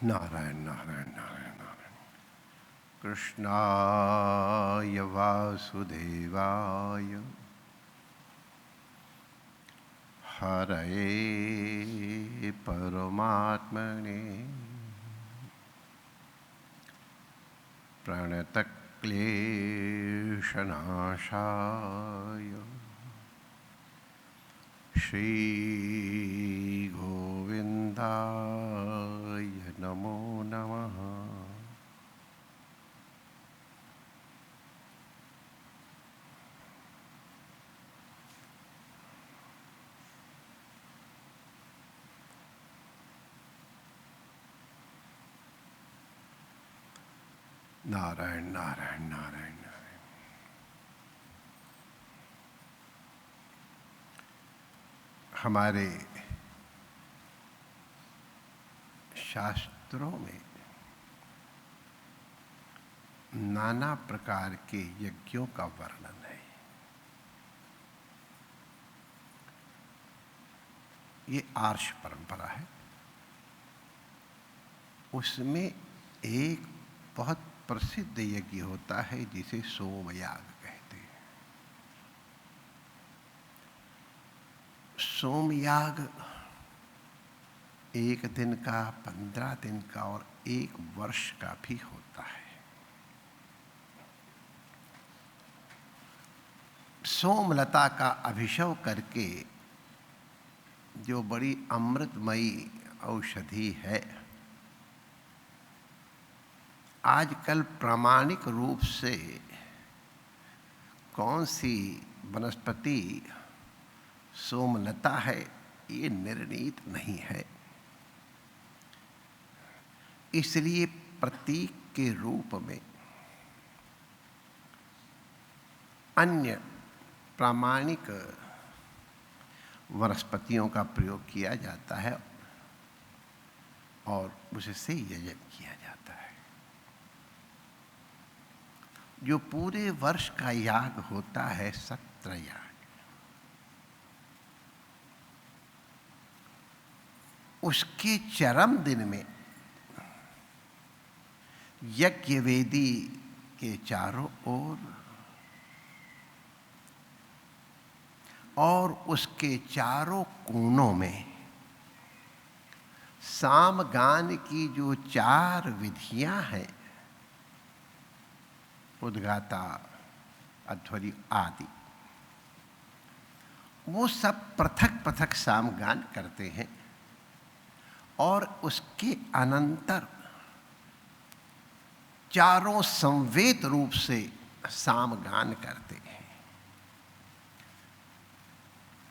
नारायण नारायण नारायण नारायण। कृष्णाय वासुदेवाय हरये परमात्मने प्रणतक्लेशनाशाय श्रीगोविन्दाय नमो नमः। नारायण नारायण नारायण नारायण। हमारे शास्त्रों में नाना प्रकार के यज्ञों का वर्णन है। ये आर्ष परंपरा है। उसमें एक बहुत प्रसिद्ध यज्ञ होता है जिसे सोमयाग कहते हैं। सोमयाग 1 दिन का, 15 दिन का और 1 वर्ष का भी होता है। सोमलता का अभिषेक करके जो बड़ी अमृतमयी औषधि है, आजकल प्रामाणिक रूप से कौन सी वनस्पति सोमलता है ये निर्णीत नहीं है। इसलिए प्रतीक के रूप में अन्य प्रामाणिक वनस्पतियों का प्रयोग किया जाता है और उससे यज्ञ किया जाता है। जो पूरे वर्ष का याग होता है सत्र याग, उसके चरम दिन में यज्ञ वेदी के चारों ओर और उसके चारों कोनों में सामगान की जो 4 विधियां हैं, उद्गाता, अध्वरी आदि, वो सब पृथक पृथक सामगान करते हैं और उसके अनंतर चारों संवेद रूप से सामगान करते हैं।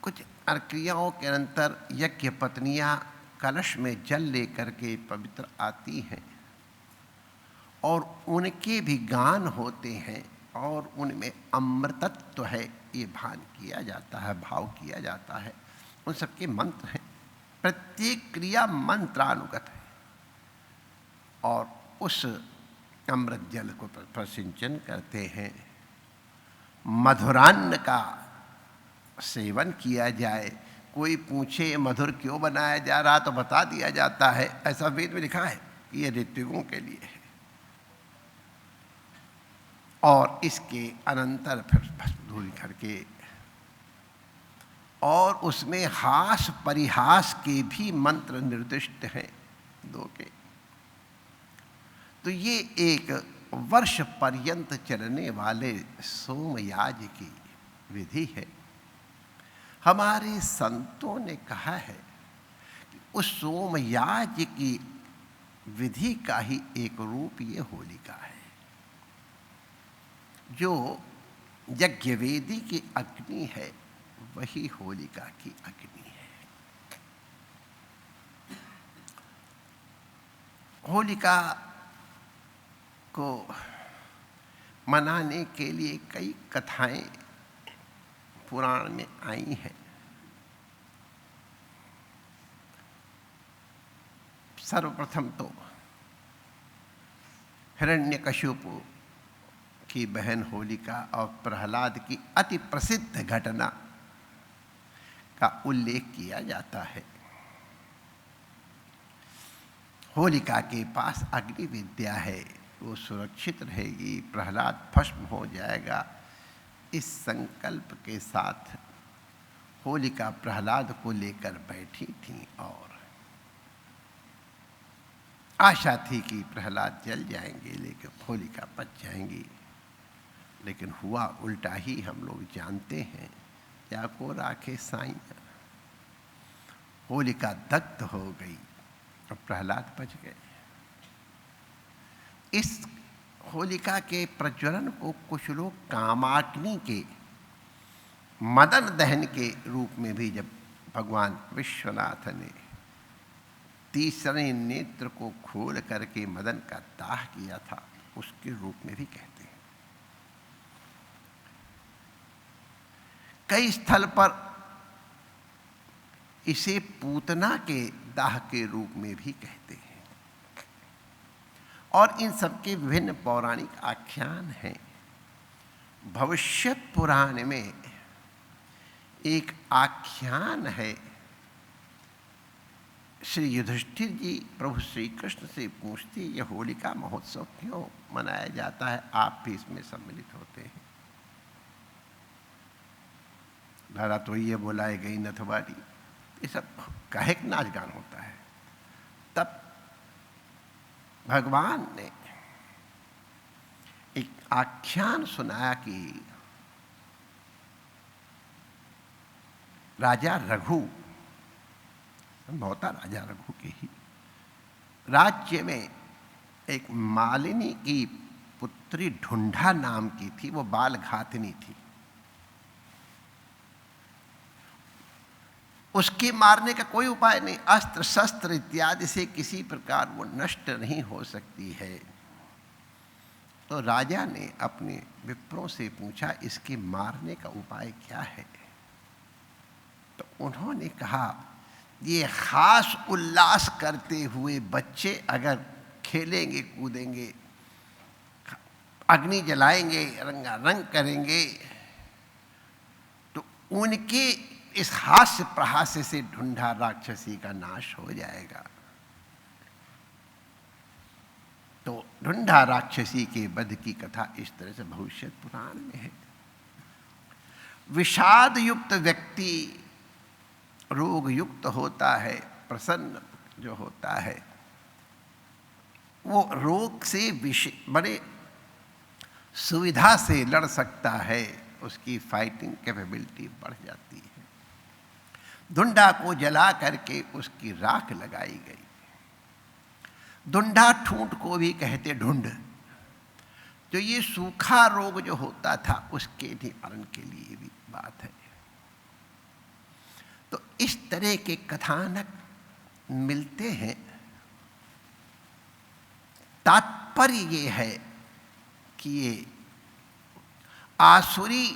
कुछ क्रियाओं के अंतर यज्ञ पत्नियां कलश में जल लेकर के पवित्र आती हैं और उनके भी गान होते हैं और उनमें अमृतत्व है ये भान किया जाता है, भाव किया जाता है। उन सबके मंत्र हैं, प्रत्येक क्रिया मंत्रानुगत है और उस अमृत जल को प्रसिंचन करते हैं। मधुरान्न का सेवन किया जाए। कोई पूछे मधुर क्यों बनाया जा रहा तो बता दिया जाता है, ऐसा वेद में लिखा है कि ये ऋत्विकों के लिए है। और इसके अनंतर फिर धूल करके और उसमें हास परिहास के भी मंत्र निर्दिष्ट हैं 2 के। तो ये एक वर्ष पर्यंत चलने वाले सोमयाग की विधि है। हमारे संतों ने कहा है कि उस सोमयाग की विधि का ही एक रूप ये होलिका है। जो यज्ञवेदी की अग्नि है वही होलिका की अग्नि है। होलिका को मनाने के लिए कई कथाएं पुराण में आई हैं। सर्वप्रथम तो हिरण्यकशिपु की बहन होलिका और प्रहलाद की अति प्रसिद्ध घटना का उल्लेख किया जाता है। होलिका के पास अग्नि विद्या है, वो सुरक्षित रहेगी, प्रहलाद भस्म हो जाएगा, इस संकल्प के साथ होलिका प्रहलाद को लेकर बैठी थी और आशा थी कि प्रहलाद जल जाएंगे, लेकिन होलिका बच जाएंगी। लेकिन हुआ उल्टा ही, हम लोग जानते हैं। क्या को राखे साईं, होलिका दग्ध हो गई और प्रहलाद बच गए। इस होलिका के प्रज्वलन को कुछ लोग कामाग्नि के मदन दहन के रूप में भी, जब भगवान विश्वनाथ ने तीसरे नेत्र को खोल करके मदन का दाह किया था, उसके रूप में भी कहते हैं। कई स्थल पर इसे पूतना के दाह के रूप में भी कहते हैं। और इन सबके विभिन्न पौराणिक आख्यान हैं। भविष्य पुराण में एक आख्यान है, श्री युधिष्ठिर जी प्रभु श्री कृष्ण से पूछते, ये होलिका महोत्सव क्यों मनाया जाता है, आप भी इसमें सम्मिलित होते हैं। दादा तो ये बोला है गई नथवाड़ी, ये सब काहे नाच गान होता है। तब भगवान ने एक आख्यान सुनाया कि राजा रघु, संभवतः राजा रघु के ही राज्य में एक मालिनी की पुत्री ढूंढा नाम की थी, वो बाल घातनी थी। उसके मारने का कोई उपाय नहीं, अस्त्र शस्त्र इत्यादि से किसी प्रकार वो नष्ट नहीं हो सकती है। तो राजा ने अपने विप्रों से पूछा, इसके मारने का उपाय क्या है। तो उन्होंने कहा, ये खास उल्लास करते हुए बच्चे अगर खेलेंगे कूदेंगे, अग्नि जलाएंगे, रंगारंग करेंगे, तो उनके इस हास्य प्रहास्य से ढूंढा राक्षसी का नाश हो जाएगा। तो ढूंढा राक्षसी के वध की कथा इस तरह से भविष्य पुराण में है। विषाद युक्त व्यक्ति रोग युक्त होता है, प्रसन्न जो होता है, वो रोग से बड़े सुविधा से लड़ सकता है, उसकी फाइटिंग कैपेबिलिटी बढ़ जाती है। धुंडा को जला करके उसकी राख लगाई गई। धुंडा ठूंठ को भी कहते ढूंढ, तो ये सूखा रोग जो होता था उसके निवारण के लिए भी बात है। तो इस तरह के कथानक मिलते हैं। तात्पर्य ये है कि ये आसुरी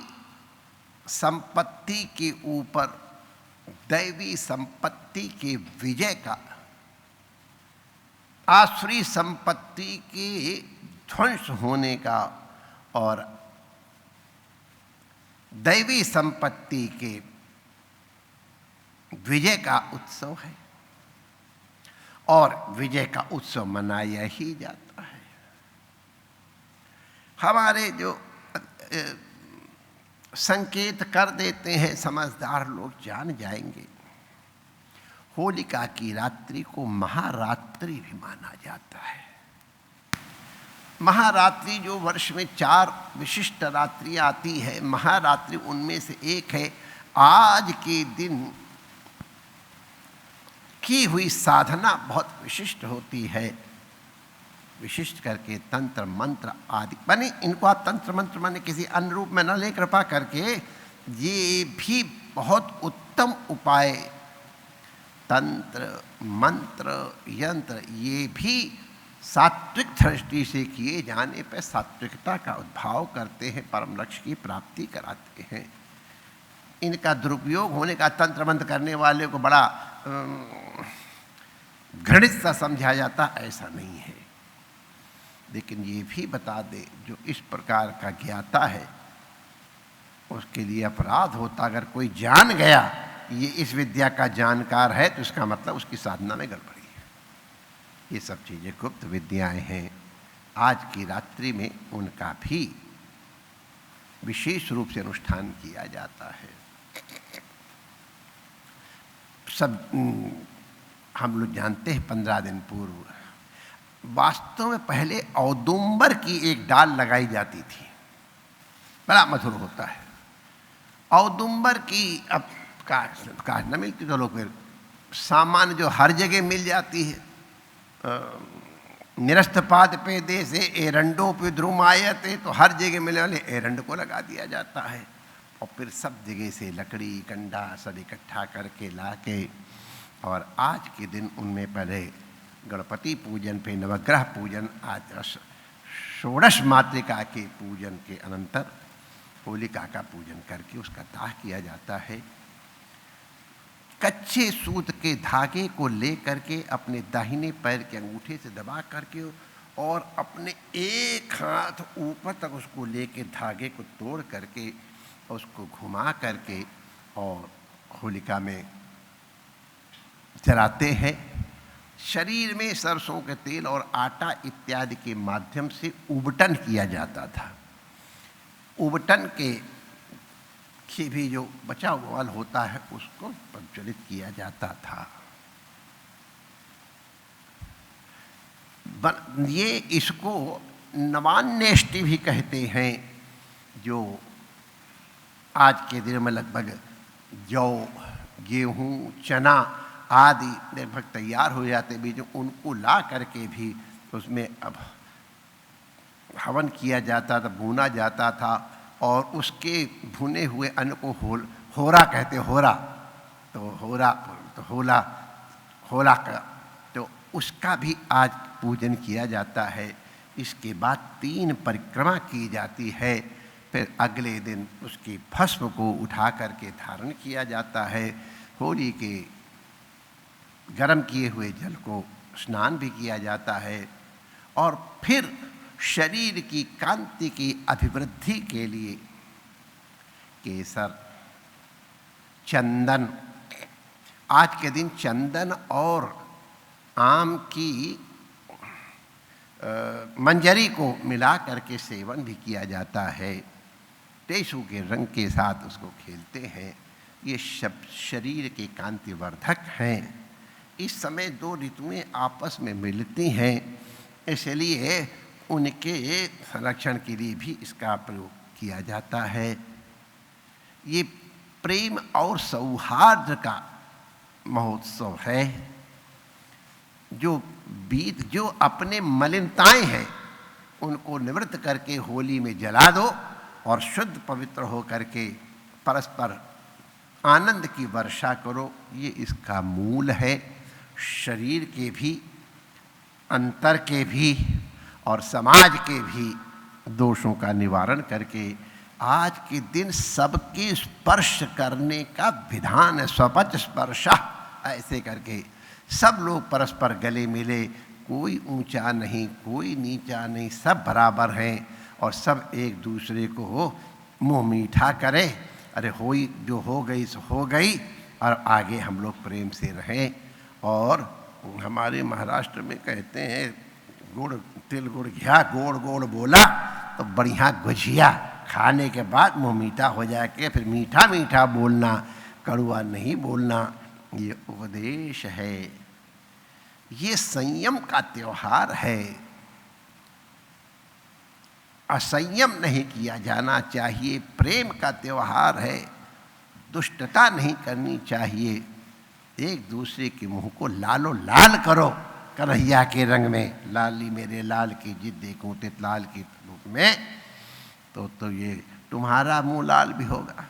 संपत्ति के ऊपर दैवी संपत्ति के विजय का, आसुरी संपत्ति के ध्वंस होने का और दैवी संपत्ति के विजय का उत्सव है। और विजय का उत्सव मनाया ही जाता है। हमारे जो संकेत कर देते हैं, समझदार लोग जान जाएंगे। होलिका की रात्रि को महारात्रि भी माना जाता है। महारात्रि जो वर्ष में 4 विशिष्ट रात्रि आती है, महारात्रि उनमें से एक है। आज के दिन की हुई साधना बहुत विशिष्ट होती है। विशिष्ट करके तंत्र मंत्र आदि, माने इनको आप तंत्र मंत्र माने किसी अन्य रूप में न ले, कृपा करके ये भी बहुत उत्तम उपाय, तंत्र मंत्र यंत्र, ये भी सात्विक दृष्टि से किए जाने पर सात्विकता का उद्भाव करते हैं, परम लक्ष्य की प्राप्ति कराते हैं। इनका दुरुपयोग होने का, तंत्र मंत्र करने वाले को बड़ा घृणित सा समझा जाता, ऐसा नहीं है। लेकिन ये भी बता दे, जो इस प्रकार का ज्ञाता है उसके लिए अपराध होता। अगर कोई जान गया ये इस विद्या का जानकार है, तो इसका मतलब उसकी साधना में गड़बड़ी है। ये सब चीज़ें गुप्त विद्याएं हैं। आज की रात्रि में उनका भी विशेष रूप से अनुष्ठान किया जाता है। सब हम लोग जानते हैं 15 दिन पूर्व वास्तव में पहले औदुंबर की एक डाल लगाई जाती थी, बड़ा मधुर होता है। औदुंबर की अब काश न मिलती तो लोग फिर सामान्य जो हर जगह मिल जाती है, निरस्त पाद पे दे से एरंडों पे द्रुम आयते, तो हर जगह मिलने वाले एरंड को लगा दिया जाता है और फिर सब जगह से लकड़ी कंडा सब इकट्ठा करके ला के, और आज के दिन उनमें पहले गणपति पूजन पे नवग्रह पूजन, आज षोडश मातृका के पूजन के अनंतर होलिका का पूजन करके उसका दाह किया जाता है। कच्चे सूत के धागे को ले करके अपने दाहिने पैर के अंगूठे से दबा करके और अपने एक हाथ ऊपर तक उसको लेके धागे को तोड़ करके उसको घुमा करके और होलिका में जलाते हैं। शरीर में सरसों के तेल और आटा इत्यादि के माध्यम से उबटन किया जाता था। उबटन के भी जो बचा हुआ होता है उसको प्रज्वलित किया जाता था। ये इसको नवान्नेष्टि भी कहते हैं, जो आज के दिन में लगभग जौ, गेहूँ, चना आदि लगभग तैयार हो जाते बीजों, उनको ला करके भी उसमें अब हवन किया जाता था, भूना जाता था और उसके भुने हुए अन्न को होरा कहते, होरा तो होरा तो होला का, तो उसका भी आज पूजन किया जाता है। इसके बाद 3 परिक्रमा की जाती है, फिर अगले दिन उसकी भस्म को उठा करके धारण किया जाता है। होली के गर्म किए हुए जल को स्नान भी किया जाता है और फिर शरीर की कांति की अभिवृद्धि के लिए केसर, चंदन, आज के दिन चंदन और आम की मंजरी को मिला करके सेवन भी किया जाता है। टेसू के रंग के साथ उसको खेलते हैं। ये सब शरीर के कांतिवर्धक हैं। इस समय 2 ऋतुएं आपस में मिलती हैं, इसलिए उनके संरक्षण के लिए भी इसका प्रयोग किया जाता है। ये प्रेम और सौहार्द का महोत्सव है। जो अपने मलिनताएं हैं उनको निवृत्त करके होली में जला दो और शुद्ध पवित्र हो करके परस्पर आनंद की वर्षा करो। ये इसका मूल है। शरीर के भी, अंतर के भी और समाज के भी दोषों का निवारण करके आज के दिन सबके स्पर्श करने का विधान है। स्वपच स्पर्शा, ऐसे करके सब लोग परस्पर गले मिले, कोई ऊंचा नहीं, कोई नीचा नहीं, सब बराबर हैं और सब एक दूसरे को मुंह मीठा करें। अरे होई जो हो गई सो हो गई और आगे हम लोग प्रेम से रहें। और हमारे महाराष्ट्र में कहते हैं गुड़ तिल गुड़ घिया, गोड़ गोड़ बोला तो बढ़िया गुझिया, खाने के बाद मुँह मीठा हो जाके फिर मीठा मीठा बोलना, कड़वा नहीं बोलना, ये उपदेश है। ये संयम का त्योहार है। असंयम नहीं किया जाना चाहिए। प्रेम का त्योहार है। दुष्टता नहीं करनी चाहिए। एक दूसरे के मुंह को लालो लाल करो। कन्हैया के रंग में लाली मेरे लाल की जिद देखूं तित लाल के रूप में, तो ये तुम्हारा मुंह लाल भी होगा।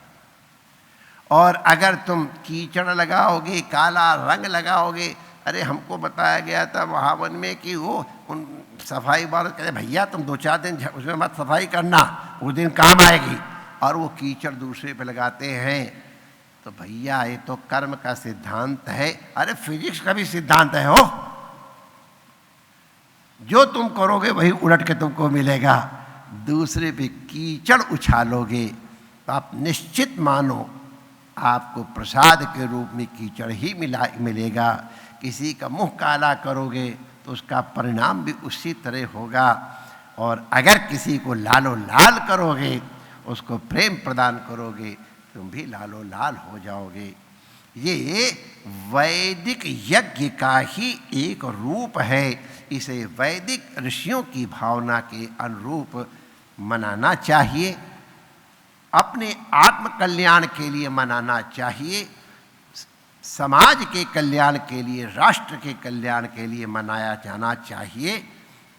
और अगर तुम कीचड़ लगाओगे, काला रंग लगाओगे, अरे हमको बताया गया था महावन में कि वो उन सफाई वाले कहते भैया तुम 2-4 दिन उसमें मत सफाई करना, उस दिन काम आएगी, और वो कीचड़ दूसरे पे लगाते हैं। तो भैया ये तो कर्म का सिद्धांत है। अरे फिजिक्स का भी सिद्धांत है हो, जो तुम करोगे वही उलट के तुमको मिलेगा। दूसरे पे कीचड़ उछालोगे तो आप निश्चित मानो आपको प्रसाद के रूप में कीचड़ ही मिलेगा। किसी का मुंह काला करोगे तो उसका परिणाम भी उसी तरह होगा। और अगर किसी को लालो लाल करोगे, उसको प्रेम प्रदान करोगे, तुम भी लालो लाल हो जाओगे। ये वैदिक यज्ञ का ही एक रूप है। इसे वैदिक ऋषियों की भावना के अनुरूप मनाना चाहिए, अपने आत्म कल्याण के लिए मनाना चाहिए, समाज के कल्याण के लिए, राष्ट्र के कल्याण के लिए मनाया जाना चाहिए।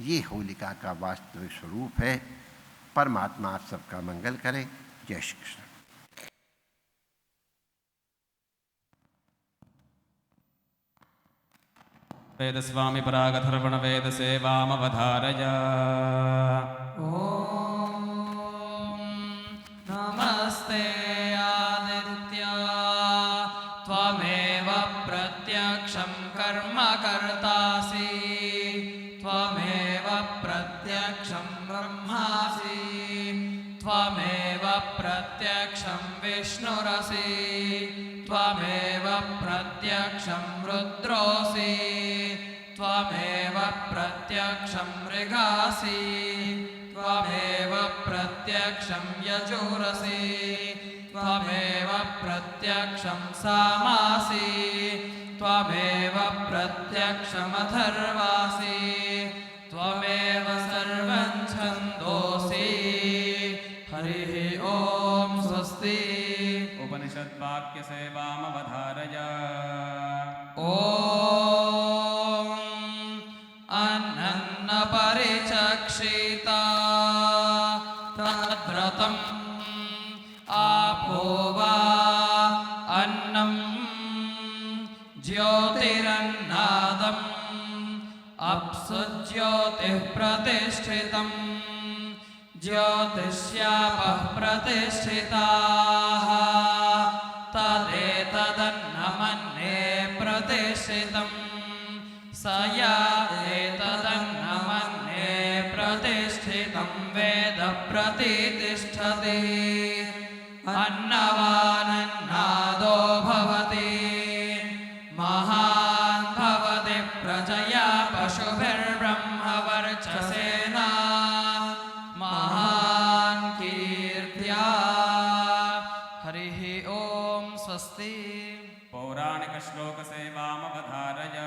ये होलिका का वास्तविक स्वरूप है। परमात्मा आप सबका मंगल करे। जय श्री कृष्ण। वेदस्वामी परागधर्वण वेद सेवामवधारय। ॐ नमस्ते आदित्य त्वमेव प्रत्यक्षं कर्म कर्तासि, त्वमेव प्रत्यक्षं ब्रह्मासि, त्वमेव प्रत्यक्षं विष्णुरसि, त्वमेव प्रत्यक्षं रुद्रोऽसि, त्वमेव प्रत्यक्षं मृगासि, त्वमेव प्रत्यक्षं यजुरसि, त्वमेव प्रत्यक्षं सामासि, त्वमेव प्रत्यक्षमथर्वासि, त्वमेव सर्वं छन्दोषि। हरिः ॐ स्वस्ति। उपनिषद्वाक्य सेवामवधारय। ॐ अन्नं परिचक्षिता तद्व्रतम् आपो वा अन्नं ज्योतिरन्नादम् अप्सु ज्योतिः प्रतिष्ठितम् ज्योतिष्यापः प्रतिष्ठिताः तदेतदन्नमन्ये प्रतिष्ठितम् स या एतदन्नमन्ये प्रतिष्ठितं वेद प्रतितिष्ठति। अन्नवानन्नादो भवति महान् भवति प्रजया पशुभिर्ब्रह्मवर्चसेना महान् कीर्त्या। हरिः ॐ स्वस्ति। पौराणिकश्लोकसेवामवधारय।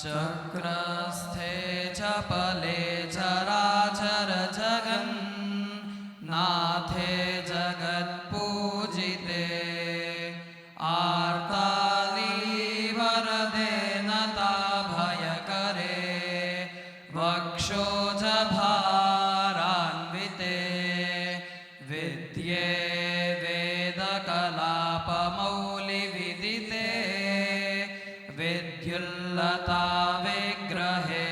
चक्रस्थे चपले चराचर जगन्नाथे जगत्पूजिते आर्ताली वरदे नता भयकरे वक्षोजभारान्विते विद्ये वेदकलापमौलिविदिते विद्युल्लता विग्रहे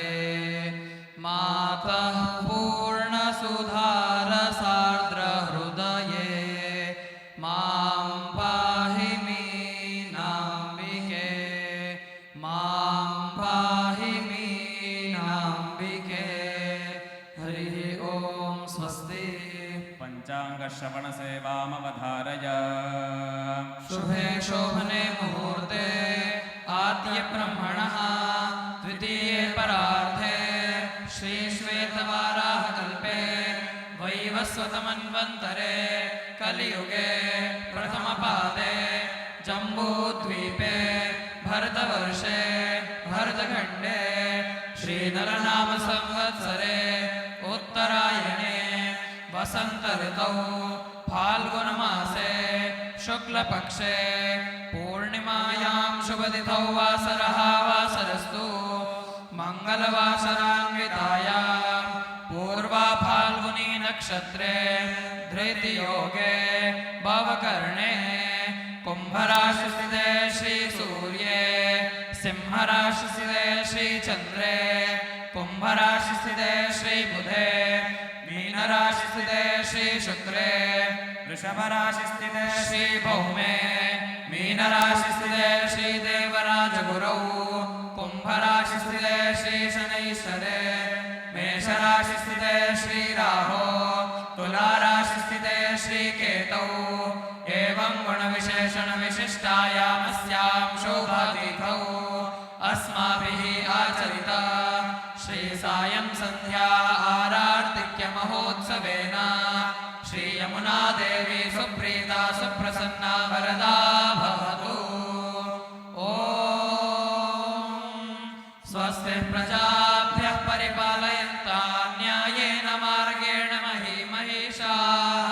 मातः पूर्णसुधारसार्द्रहृदये मां पाहि मीनाम्बिके मां पाहि मीनाम्बिके। हरिः ॐ स्वस्ति। पञ्चाङ्गश्रवणसेवामवधारय। शुभे शोभने मुहूर्ते आद्य ब्रह्मणः द्वितीये परार्धे श्रीश्वेतवाराहकल्पे वैवस्वतमन्वन्तरे कलियुगे प्रथमपादे जम्बूद्वीपे भरतवर्षे भरतखण्डे श्रीनरनामसंवत्सरे उत्तरायणे वसन्तऋतौ फाल्गुनमासे शुक्लपक्षे पूर्णिमायां शुभतिथौ वासरः वासरस्तु मङ्गलवासरान्वितायां पूर्वाफाल्गुनी नक्षत्रे धृतियोगे भवकर्णे कुम्भराशिस्थिते श्रीसूर्ये सिंहराशिस्थिते श्रीचन्द्रे कुम्भराशिस्थिते श्रीबुधे मीनराशिस्थिते श्रीशुक्रे वृषभराशिस्थिते श्रीभौमे मीनराशिस्थिते श्रीदेवराजगुरौ कुम्भराशिस्थिते श्रीशनैश्वरे मेषराशिस्थिते श्रीराहो तुलाराशिस्थिते श्रीकेतौ एवं गुणविशेषणविशिष्टायामस्यां शोभातिथौ अस्माभिः आचरित अयोध्या आरार्तिक्य महोत्सवेन श्री यमुना देवी सुप्रीता सुप्रसन्ना वरदा भवतु। स्वस्ति प्रजाभ्यः परिपालयन्तां न्यायेन मार्गेण महीमहीषाः।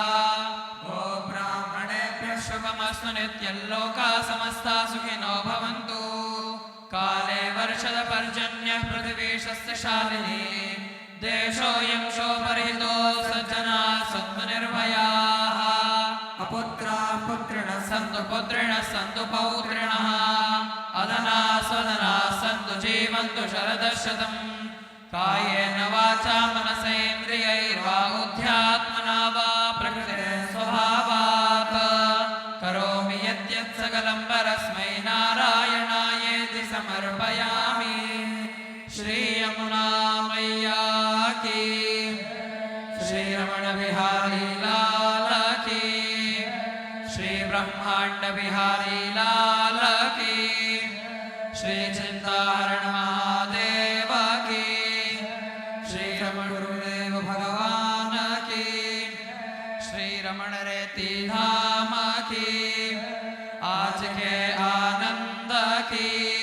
गोब्राह्मणेभ्यः शुभमस्तु नित्यं लोकाः समस्ताः सुखिनो भवन्तु। काले वर्षद पर्जन्यः पृथिवी शस्यशालिनी देशोऽयं शोभरहितो सज्जनाः सन्तु निर्भयाः। अपुत्राः पुत्रिणः सन्तु पुत्रिणः सन्तु पौत्रिणः अदनाः स्वदनाः सन्तु जीवन्तु शरदशतम्। कायेन वाचा मनसेन्द्रियैर्वा बुद्ध्यात्मना वा प्रकृते स्वभावात् करोमि यद्यत् सकलं परस्मै नारायणायेति समर्पयामि। श्री यमुना मैया की, श्री रमण बिहारी लाल की, श्री ब्रह्मांड बिहारी लाल की, श्री चिंताहरण महादेव की, श्री रमण गुरुदेव भगवान की, श्री रमण रेती धाम की, आज के आनंद की।